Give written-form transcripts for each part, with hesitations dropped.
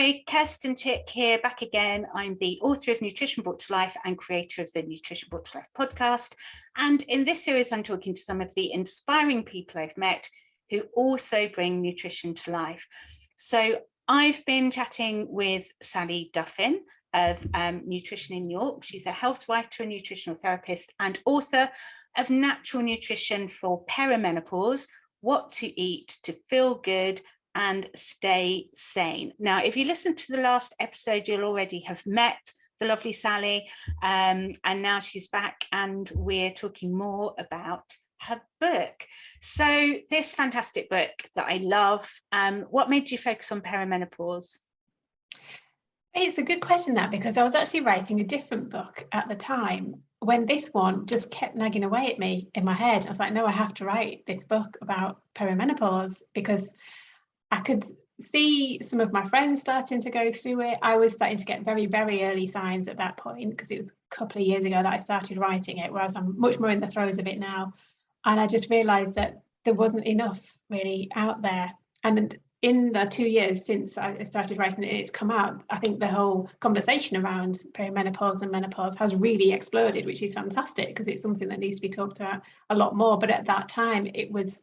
Hello, Kirsten Chick here, back again. I'm the author of Nutrition Brought to Life and creator of the Nutrition Brought to Life podcast. And in this series, I'm talking to some of the inspiring people I've met who also bring nutrition to life. So I've been chatting with Sally Duffin of Nutrition in New York. She's a health writer, a nutritional therapist, and author of Natural Nutrition for Perimenopause, What to Eat to Feel Good and Stay Sane. Now, if you listen to the last episode, you'll already have met the lovely Sally, and now she's back and we're talking more about her book. So this fantastic book that I love, what made you focus on perimenopause? It's a good question, that, because I was actually writing a different book at the time when this one just kept nagging away at me in my head. I was like, no, I have to write this book about perimenopause because I could see some of my friends starting to go through it. I was starting to get very, very early signs at that point because it was a couple of years ago that I started writing it, whereas I'm much more in the throes of it now. And I just realised that there wasn't enough really out there. And in the 2 years since I started writing it, it's come out, I think the whole conversation around perimenopause and menopause has really exploded, which is fantastic because it's something that needs to be talked about a lot more. But at that time, it was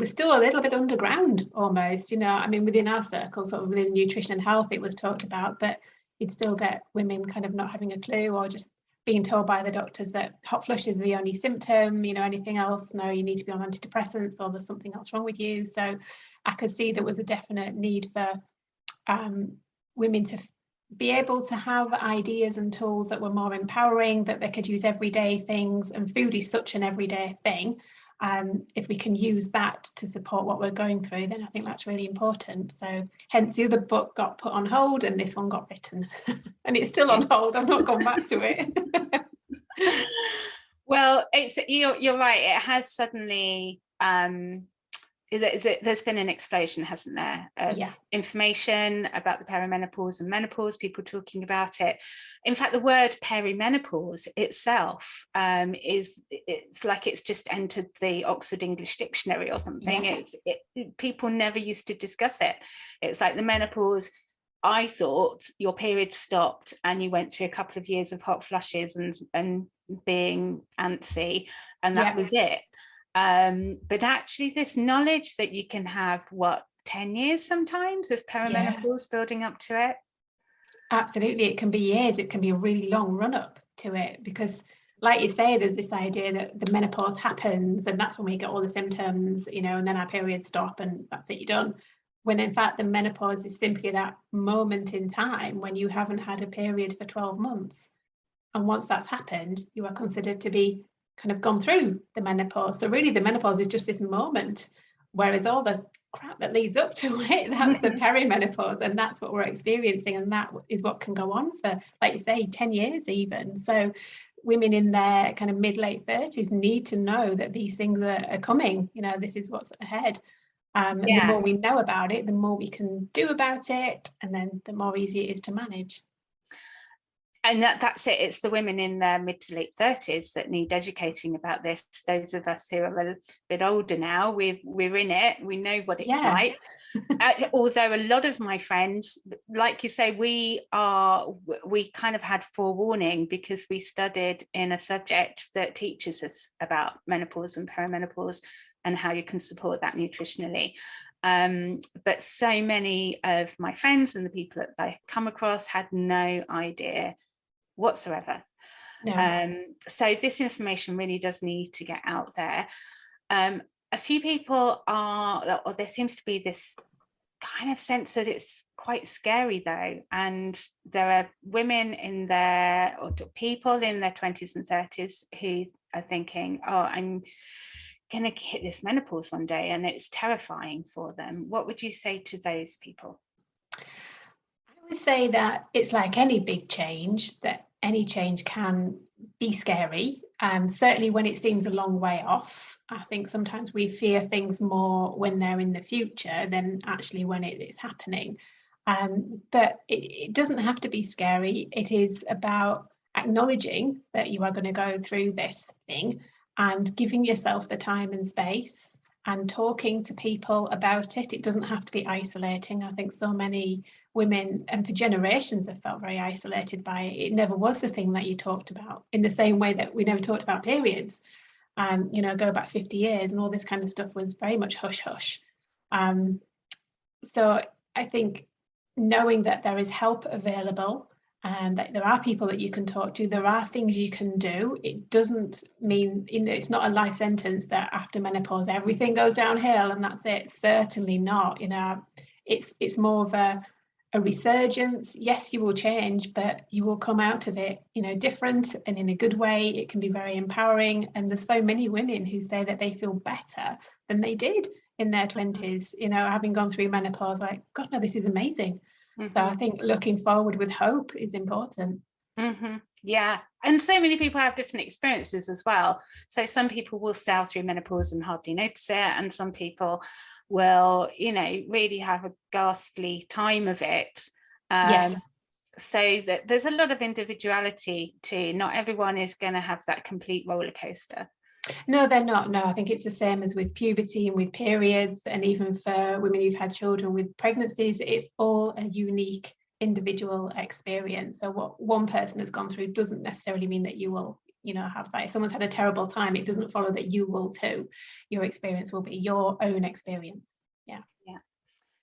still a little bit underground almost, I mean, within our circles, sort of within nutrition and health, it was talked about, but you'd still get women kind of not having a clue or just being told by the doctors that hot flushes are the only symptom, anything else, no, you need to be on antidepressants or there's something else wrong with you. So I could see there was a definite need for women to be able to have ideas and tools that were more empowering, that they could use everyday things, and food is such an everyday thing. If we can use that to support what we're going through, then I think that's really important. So hence the other book got put on hold and this one got written and it's still on hold. I've not gone back to it. Well, you're right. It has suddenly there's been an explosion, hasn't there, of information about the perimenopause and menopause, people talking about it. In fact, the word perimenopause itself it's like it's just entered the Oxford English Dictionary or something. People never used to discuss it. It was like the menopause, I thought your period stopped and you went through a couple of years of hot flushes and being antsy, and that was it. But actually this knowledge that you can have 10 years sometimes of perimenopause building up to it. Absolutely, it can be years, it can be a really long run up to it, because like you say, there's this idea that the menopause happens and that's when we get all the symptoms, and then our periods stop and that's it, you're done, when in fact the menopause is simply that moment in time when you haven't had a period for 12 months, and once that's happened you are considered to be kind of gone through the menopause. So really the menopause is just this moment, whereas all the crap that leads up to it, that's the perimenopause, and that's what we're experiencing, and that is what can go on for, like you say, 10 years even. So women in their kind of mid-late 30s need to know that these things are coming, this is what's ahead. And the more we know about it, the more we can do about it, and then the more easy it is to manage. And that's it. It's the women in their mid to late 30s that need educating about this. Those of us who are a bit older now, we're in it. We know what it's like. Although a lot of my friends, like you say, we kind of had forewarning because we studied in a subject that teaches us about menopause and perimenopause and how you can support that nutritionally. But so many of my friends and the people that I come across had no idea whatsoever. So this information really does need to get out there. A few people or there seems to be this kind of sense that it's quite scary though, and there are women or people in their 20s and 30s who are thinking, I'm going to hit this menopause one day, and it's terrifying for them. What would you say to those people? I would say that it's like any big change, that any change can be scary. Certainly when it seems a long way off. I think sometimes we fear things more when they're in the future than actually when it is happening. But it doesn't have to be scary. It is about acknowledging that you are going to go through this thing and giving yourself the time and space and talking to people about it. It doesn't have to be isolating. I think so many women, and for generations, have felt very isolated by it. It never was the thing that you talked about, in the same way that we never talked about periods. Go back 50 years and all this kind of stuff was very much hush hush. So I think knowing that there is help available and that there are people that you can talk to, there are things you can do. It doesn't mean, it's not a life sentence that after menopause everything goes downhill and that's it. Certainly not. It's more of a resurgence. Yes, you will change, but you will come out of it, different and in a good way. It can be very empowering. And there's so many women who say that they feel better than they did in their 20s, having gone through menopause, like, God, no, this is amazing. So I think looking forward with hope is important. Yeah. And so many people have different experiences as well. So some people will sail through menopause and hardly notice it. And some people will, really have a ghastly time of it. Yes. So that there's a lot of individuality too. Not everyone is going to have that complete roller coaster. No, they're not. No, I think it's the same as with puberty and with periods, and even for women who've had children with pregnancies, it's all a unique individual experience. So what one person has gone through doesn't necessarily mean that you will, have that. If someone's had a terrible time, it doesn't follow that you will too. Your experience will be your own experience. Yeah.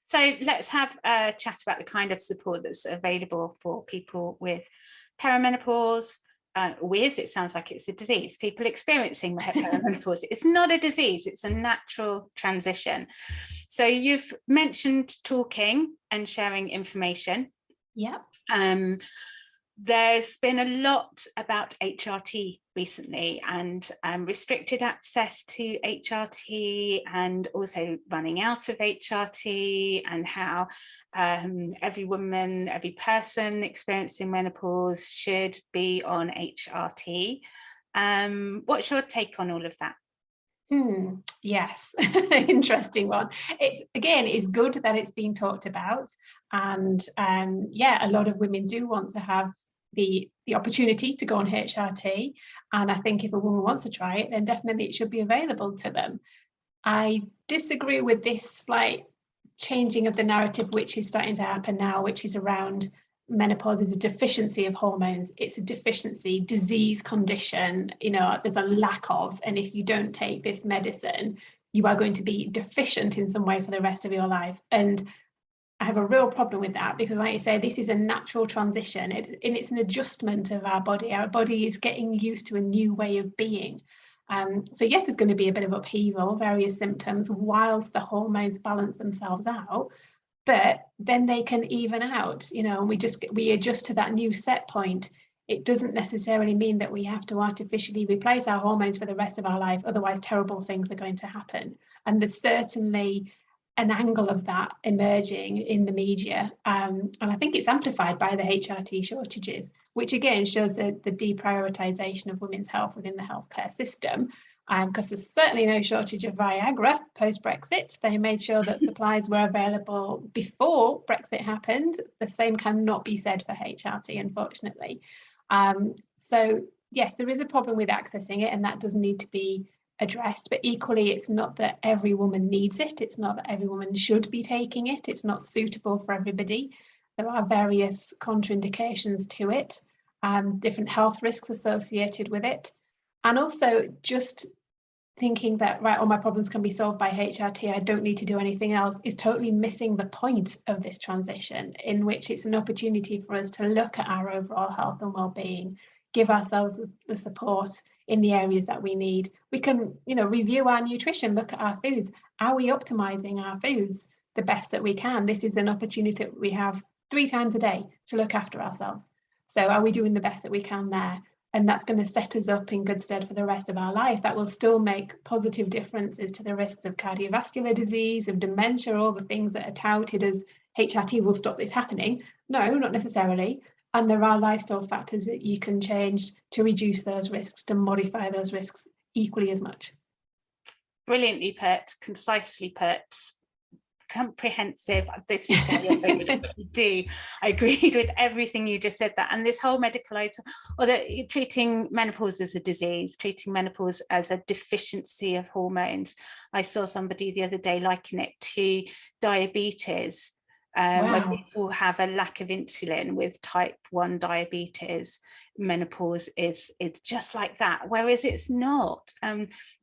So let's have a chat about the kind of support that's available for people with perimenopause. It sounds like it's a disease, people experiencing perimenopause. It's not a disease, it's a natural transition. So you've mentioned talking and sharing information. Yeah. There's been a lot about HRT recently, and restricted access to HRT, and also running out of HRT, and how every woman, every person experiencing menopause should be on HRT. What's your take on all of that? Yes, interesting one. It's good that it's being talked about, and a lot of women do want to have the opportunity to go on HRT, and I think if a woman wants to try it, then definitely it should be available to them. I disagree with this slight changing of the narrative which is starting to happen now, which is around menopause is a deficiency of hormones. It's a deficiency, disease condition, there's a lack of, and if you don't take this medicine, you are going to be deficient in some way for the rest of your life. And I have a real problem with that, because like you say, this is a natural transition, and it's an adjustment of our body. Our body is getting used to a new way of being. So yes, there's going to be a bit of upheaval, various symptoms, whilst the hormones balance themselves out. But then they can even out, and we adjust to that new set point. It doesn't necessarily mean that we have to artificially replace our hormones for the rest of our life. Otherwise, terrible things are going to happen. And there's certainly an angle of that emerging in the media. And I think it's amplified by the HRT shortages, which again shows the deprioritization of women's health within the healthcare system. Because there's certainly no shortage of Viagra post-Brexit. They made sure that supplies were available before Brexit happened. The same cannot be said for HRT, unfortunately. So yes, there is a problem with accessing it, and that does need to be addressed. But equally, it's not that every woman needs it. It's not that every woman should be taking it. It's not suitable for everybody. There are various contraindications to it, different health risks associated with it. And also just thinking that, right, all my problems can be solved by HRT, I don't need to do anything else, is totally missing the point of this transition, in which it's an opportunity for us to look at our overall health and well-being, give ourselves the support in the areas that we need. We can, review our nutrition, look at our foods. Are we optimizing our foods the best that we can? This is an opportunity that we have 3 times a day to look after ourselves. So are we doing the best that we can there? And that's going to set us up in good stead for the rest of our life. That will still make positive differences to the risks of cardiovascular disease, of dementia, all the things that are touted as HRT will stop this happening. No, not necessarily. And there are lifestyle factors that you can change to reduce those risks, to modify those risks equally as much. Brilliantly put, concisely put, comprehensive. This is why you're so good at what you do. I agreed with everything you just said that. And this whole medicalized, or treating menopause as a disease, treating menopause as a deficiency of hormones. I saw somebody the other day liken it to diabetes. Where people have a lack of insulin with type 1 diabetes, menopause is just like that, whereas it's not.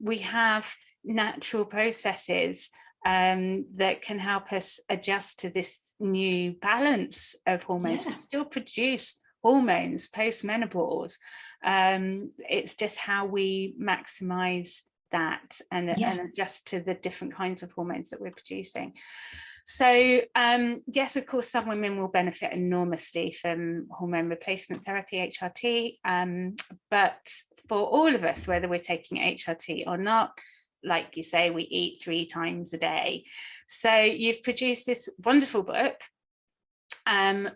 We have natural processes that can help us adjust to this new balance of hormones. We still produce hormones post-menopause. It's just how we maximize that and adjust to the different kinds of hormones that we're producing. So yes, of course, some women will benefit enormously from hormone replacement therapy, HRT, but for all of us, whether we're taking HRT or not, like you say, we eat 3 times a day. So you've produced this wonderful book,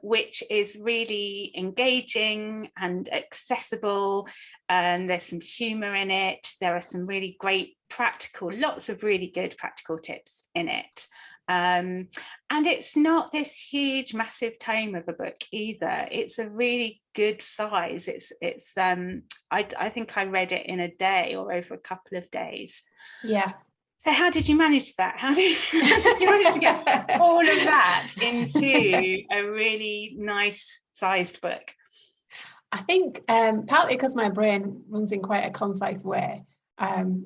which is really engaging and accessible, and there's some humor in it. There are some really great lots of really good practical tips in it. And it's not this huge, massive tome of a book either. It's a really good size. I think I read it in a day or over a couple of days. Yeah. So how did you manage that? How did you manage to get all of that into a really nice sized book? I think partly because my brain runs in quite a concise way.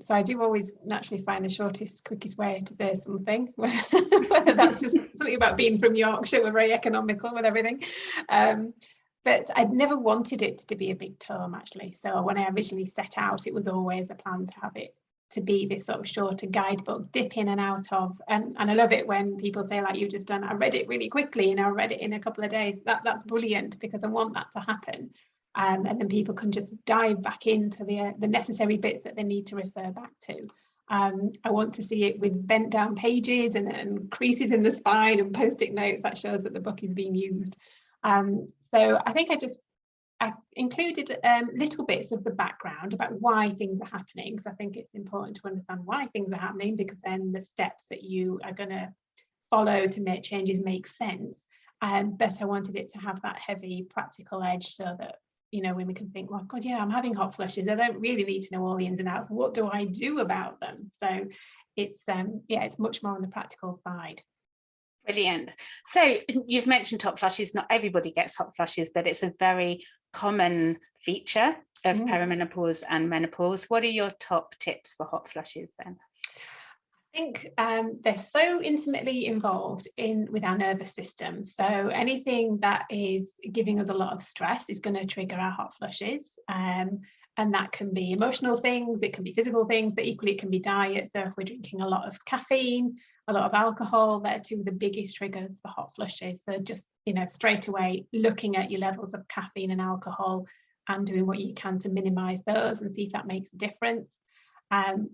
So I do always naturally find the shortest, quickest way to say something, whether that's just something about being from Yorkshire, we're very economical with everything. But I'd never wanted it to be a big tome, actually. So when I originally set out, it was always a plan to have it to be this sort of shorter guidebook, dip in and out of. And I love it when people say, like you've just done, I read it really quickly and I read it in a couple of days. That's brilliant, because I want that to happen. And then people can just dive back into the necessary bits that they need to refer back to. I want to see it with bent down pages and creases in the spine and post-it notes. That shows that the book is being used. So I think I included little bits of the background about why things are happening, because I think it's important to understand why things are happening, because then the steps that you are going to follow to make changes make sense. But I wanted it to have that heavy practical edge, so that women can think, well, God, yeah, I'm having hot flushes. I don't really need to know all the ins and outs. What do I do about them? So it's much more on the practical side. Brilliant. So you've mentioned hot flushes. Not everybody gets hot flushes, but it's a very common feature of perimenopause and menopause. What are your top tips for hot flushes then? I think they're so intimately involved with our nervous system. So anything that is giving us a lot of stress is going to trigger our hot flushes. And that can be emotional things, it can be physical things, but equally it can be diet. So if we're drinking a lot of caffeine, a lot of alcohol, they're two of the biggest triggers for hot flushes. So just, straight away looking at your levels of caffeine and alcohol and doing what you can to minimize those and see if that makes a difference.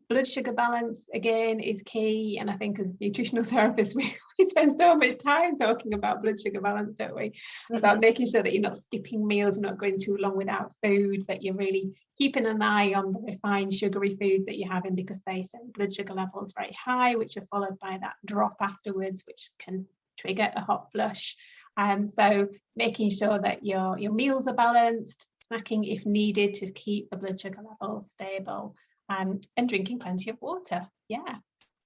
Blood sugar balance, again, is key. And I think as nutritional therapists, we spend so much time talking about blood sugar balance, don't we? About making sure that you're not skipping meals, you're not going too long without food, that you're really keeping an eye on the refined sugary foods that you're having, because they send blood sugar levels very high, which are followed by that drop afterwards, which can trigger a hot flush. So making sure that your meals are balanced, snacking if needed to keep the blood sugar levels stable. And drinking plenty of water,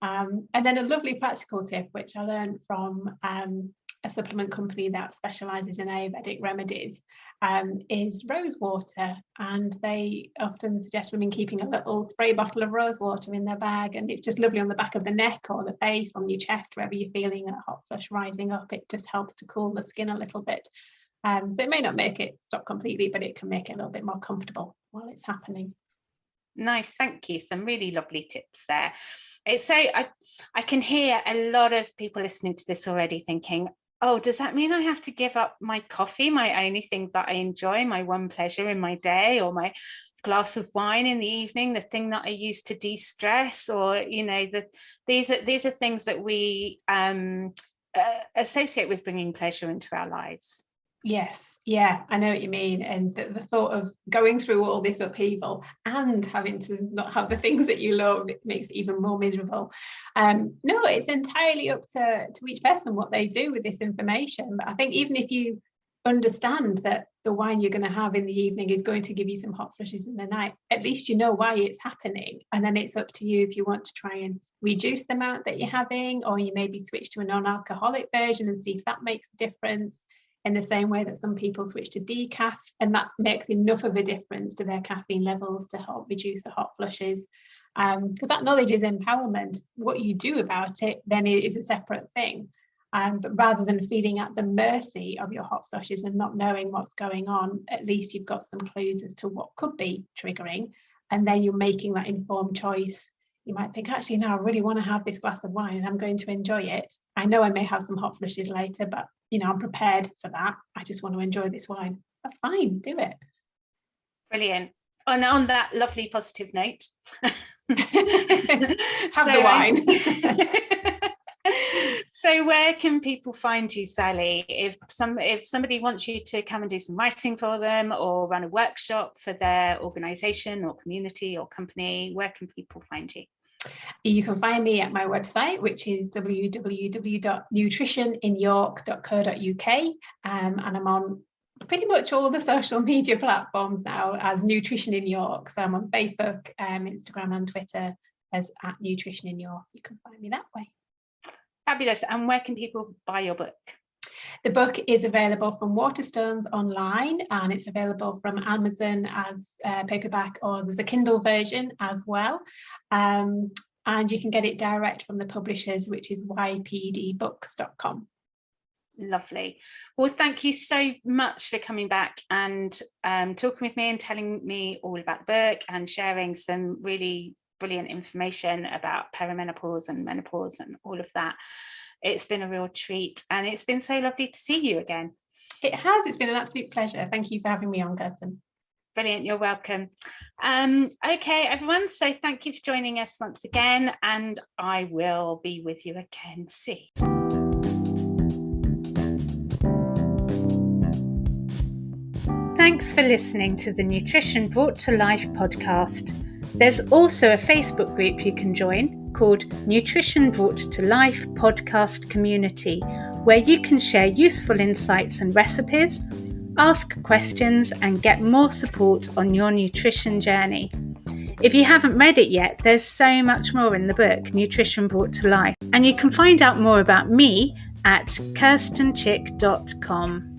and then a lovely practical tip, which I learned from a supplement company that specialises in Ayurvedic remedies, is rose water. And they often suggest women keeping a little spray bottle of rose water in their bag, and it's just lovely on the back of the neck or the face, on your chest, wherever you're feeling a hot flush rising up. It just helps to cool the skin a little bit. So it may not make it stop completely, but it can make it a little bit more comfortable while it's happening. Nice, thank you. Some really lovely tips there. It's so I can hear a lot of people listening to this already thinking, oh, does that mean I have to give up my coffee, my only thing that I enjoy, my one pleasure in my day, or my glass of wine in the evening, the thing that I use to de-stress? Or these are things that we associate with bringing pleasure into our lives. Yes, I know what you mean. And the thought of going through all this upheaval and having to not have the things that you love, it makes it even more miserable. No, it's entirely up to each person what they do with this information. But I think even if you understand that the wine you're going to have in the evening is going to give you some hot flushes in the night, at least you know why it's happening. And then it's up to you if you want to try and reduce the amount that you're having, or you maybe switch to a non-alcoholic version and see if that makes a difference, in the same way that some people switch to decaf, and that makes enough of a difference to their caffeine levels to help reduce the hot flushes. Because that knowledge is empowerment. What you do about it then is a separate thing. But rather than feeling at the mercy of your hot flushes and not knowing what's going on, at least you've got some clues as to what could be triggering. And then you're making that informed choice. You might think, actually, no, I really want to have this glass of wine and I'm going to enjoy it. I know I may have some hot flushes later, but I'm prepared for that. I just want to enjoy this wine. That's fine, do it. Brilliant. And on that lovely positive note, have the wine. So where can people find you, Sally? If somebody wants you to come and do some writing for them or run a workshop for their organisation or community or company, where can people find you? You can find me at my website, which is www.nutritioninyork.co.uk, and I'm on pretty much all the social media platforms now as Nutrition in York. So I'm on Facebook, Instagram and Twitter as at Nutrition in York. You can find me that way. Fabulous. And where can people buy your book? The book is available from Waterstones online, and it's available from Amazon as paperback, or there's a Kindle version as well. And you can get it direct from the publishers, which is ypdbooks.com. Lovely. Well, thank you so much for coming back and talking with me and telling me all about the book and sharing some really brilliant information about perimenopause and menopause and all of that. It's been a real treat, and it's been so lovely to see you again. It has. It's been an absolute pleasure. Thank you for having me on, Kirsten. Brilliant. You're welcome. Okay, everyone. So thank you for joining us once again, and I will be with you again soon. Thanks for listening to the Nutrition Brought to Life podcast. There's also a Facebook group you can join called Nutrition Brought to Life Podcast Community, where you can share useful insights and recipes, ask questions, and get more support on your nutrition journey. If you haven't read it yet, there's so much more in the book, Nutrition Brought to Life, and you can find out more about me at kirstenchick.com.